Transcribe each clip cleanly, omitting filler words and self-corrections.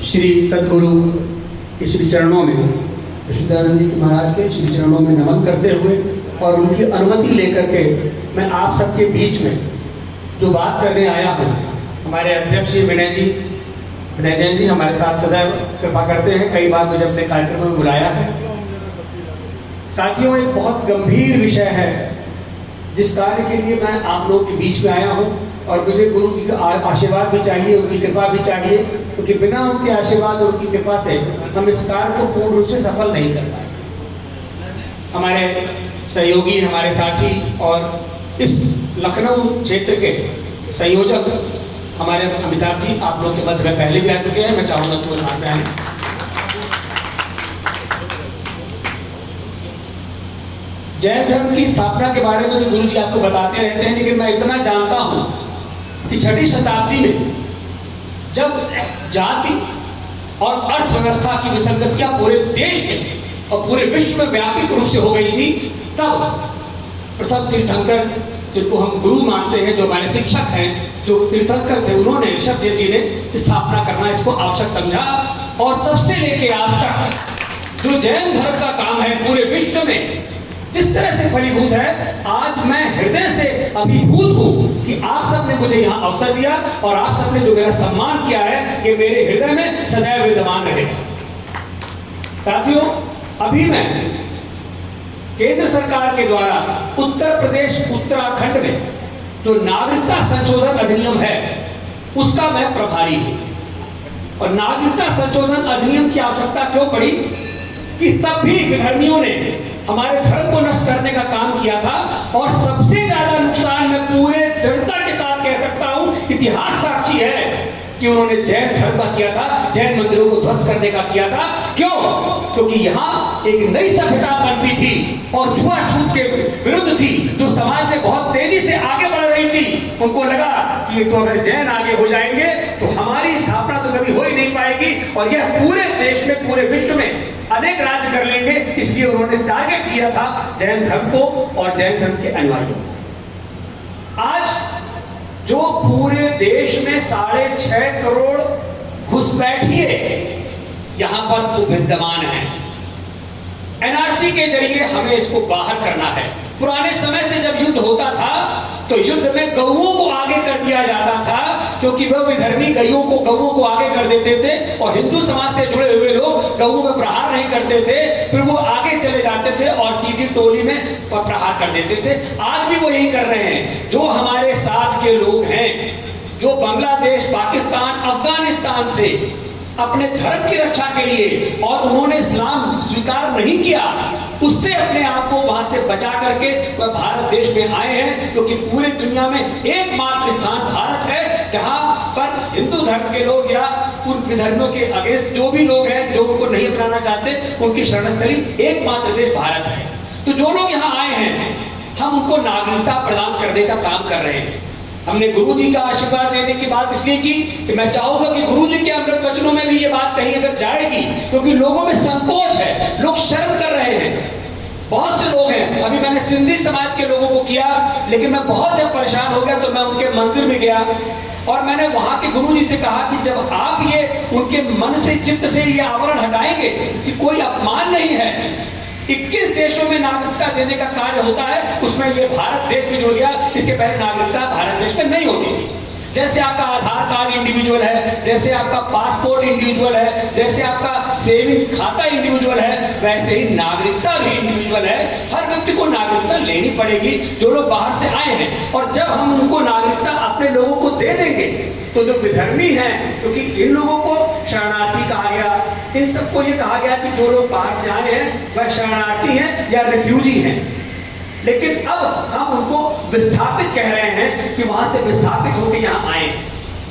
श्री सद्गुरु के श्री चरणों में, विशुद्धानंद जी महाराज के श्री चरणों में नमन करते हुए और उनकी अनुमति लेकर के मैं आप सबके बीच में जो बात करने आया हूँ, हमारे अध्यक्ष जी विनय जैन जी हमारे साथ सदैव कृपा करते हैं, कई बार मुझे अपने कार्यक्रम में बुलाया है। साथियों, एक बहुत गंभीर विषय है जिस कार्य के लिए मैं आप लोग के बीच में आया हूँ, और मुझे गुरु जी का आशीर्वाद भी चाहिए, उनकी कृपा भी चाहिए, क्योंकि बिना उनके आशीर्वाद और उनकी कृपा से हम इस कार्य को पूर्ण रूप से सफल नहीं कर पाए। हमारे सहयोगी, हमारे साथी और इस लखनऊ क्षेत्र के संयोजक हमारे अमिताभ जी आप लोग के मध्य में पहले भी आ चुके हैं, मैं चाहूँगा कि वो साथ में आए। जैन धर्म की स्थापना के बारे में तो गुरु जी आपको बताते रहते हैं, लेकिन मैं इतना जानता हूं कि 6वीं शताब्दी में जब जाति और अर्थव्यवस्था की विसंगतियां पूरे देश में और पूरे विश्व में व्यापक रूप से हो गई थी, तब प्रथम तीर्थंकर जिनको हम गुरु मानते हैं, जो हमारे शिक्षक हैं, जो तीर्थंकर थे, उन्होंने ऋषभदेव जी ने स्थापना करना इसको आवश्यक समझा। और तब से लेके आज तक जो जैन धर्म का काम है पूरे विश्व में जिस तरह से फलीभूत है, आज मैं हृदय से अभिभूत हूं कि आप सबने मुझे यहाँ अवसर दिया और आप सबने जो मेरा सम्मान किया है, ये मेरे हृदय में सदैव विद्यमान रहे। साथियों, अभी मैं केंद्र सरकार के द्वारा उत्तर प्रदेश उत्तराखंड में जो नागरिकता संशोधन अधिनियम है उसका मैं प्रभारी हूं। और नागरिकता संशोधन अधिनियम की आवश्यकता क्यों पड़ी कि तब भी विधर्मियों ने हमारे धर्म को नष्ट करने का काम किया था, और सबसे ज्यादा नुकसान मैं पूरे दृढ़ता के साथ कह सकता हूं, इतिहास साक्षी है कि उन्होंने जैन धर्म का किया था, जैन मंदिरों को ध्वस्त करने का किया था। क्यों? क्योंकि यहाँ एक नई सभ्यता पनपी थी और छुआछूत के विरुद्ध थी, जो समाज में बहुत तेजी से आगे बढ़ रही थी। उनको लगा कि तो अगर जैन आगे हो जाएंगे तो हमारी स्थापना तो कभी हो ही नहीं पाएगी, और यह पूरे देश में, पूरे विश्व में अनेक राज्य कर लेंगे। इसलिए उन्होंने टारगेट किया था जैन धर्म को और जैन धर्म के अनुयायियों को। आज जो पूरे देश में 6.5 करोड़ घुसपैठिए यहां पर विद्यमान है, एनआरसी के जरिए हमें इसको बाहर करना है। पुराने समय से जब युद्ध होता था तो युद्ध में गौओं को आगे कर दिया जाता था, क्योंकि वह विधर्मी गौओं को आगे कर देते थे, और हिंदू समाज से जुड़े हुए लोग गौओं में प्रहार नहीं करते थे, फिर वो आगे चले जाते थे और सीधी टोली में प्रहार कर देते थे। आज भी वो यही कर रहे हैं। जो हमारे साथ के लोग हैं, जो बांग्लादेश, पाकिस्तान, अफगानिस्तान से अपने धर्म की रक्षा के लिए, और उन्होंने इस्लाम स्वीकार नहीं किया, उससे अपने आप को वहां से बचा करके वह भारत देश में आए हैं, क्योंकि पूरी दुनिया में एकमात्र स्थान भारत है जहां पर हिंदू धर्म के लोग या उन विधर्मियों के अगेंस्ट जो भी लोग हैं, जो उनको नहीं अपनाना चाहते, उनकी शरणस्थली एकमात्र देश भारत है। तो जो लोग यहाँ आए हैं, हम उनको नागरिकता प्रदान करने का काम कर रहे हैं। हमने गुरु जी का आशीर्वाद लेने की बात इसलिए की कि मैं चाहूंगा कि गुरु जी के अमृत वचनों में भी ये बात कहीं अगर जाएगी, क्योंकि लोगों में संकोच है, लोग शर्म कर रहे हैं। बहुत से लोग हैं, अभी मैंने सिंधी समाज के लोगों को किया, लेकिन मैं बहुत जब परेशान हो गया तो मैं उनके मंदिर में गया और मैंने वहां के गुरु जी से कहा कि जब आप ये उनके मन से, चित्त से ये आवरण हटाएंगे कि कोई अपमान नहीं है, 21 देशों में नागरिकता देने का कार्य होता है, उसमें ये भारत देश भी जुड़ गया। इसके पहले नागरिकता भारत देश में नहीं होती थी। जैसे आपका आधार कार्ड इंडिविजुअल है, जैसे आपका पासपोर्ट इंडिविजुअल है, जैसे आपका सेविंग खाता इंडिविजुअल है, वैसे ही नागरिकता भी इंडिविजुअल है। हर व्यक्ति को नागरिकता लेनी पड़ेगी जो लोग बाहर से आए हैं। और जब हम उनको नागरिकता अपने लोगों को दे देंगे तो जो विधर्मी हैं, क्योंकि इन लोगों को शरणार्थी कहा गया, इन सबको ये कहा गया कि जो लोग बाहर से आए हैं वह शरणार्थी हैं या रिफ्यूजी हैं, लेकिन अब हम उनको विस्थापित कह रहे हैं कि वहां से विस्थापित होकर यहाँ आए।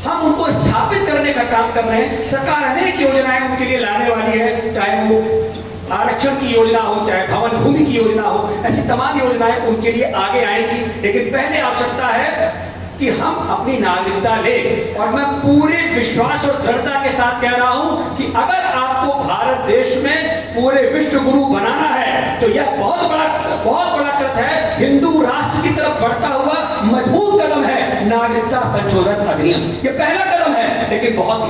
हम उनको स्थापित करने का काम कर रहे हैं। सरकार अनेक योजनाएं उनके लिए लाने वाली है, चाहे वो आरक्षण की योजना हो, चाहे भवन भूमि की योजना हो, ऐसी तमाम योजनाएं उनके लिए आगे आएंगी। लेकिन पहले आवश्यकता है कि हम अपनी नागरिकता ले। और मैं पूरे विश्वास और दृढ़ता के साथ कह रहा हूं कि अगर आपको भारत देश में पूरे विश्व गुरु बनाना है तो यह बहुत बड़ा कृत है, हिंदू राष्ट्र की तरफ बढ़ता हुआ मजबूत कदम है नागरिकता संशोधन अधिनियम। यह पहला कदम है, लेकिन बहुत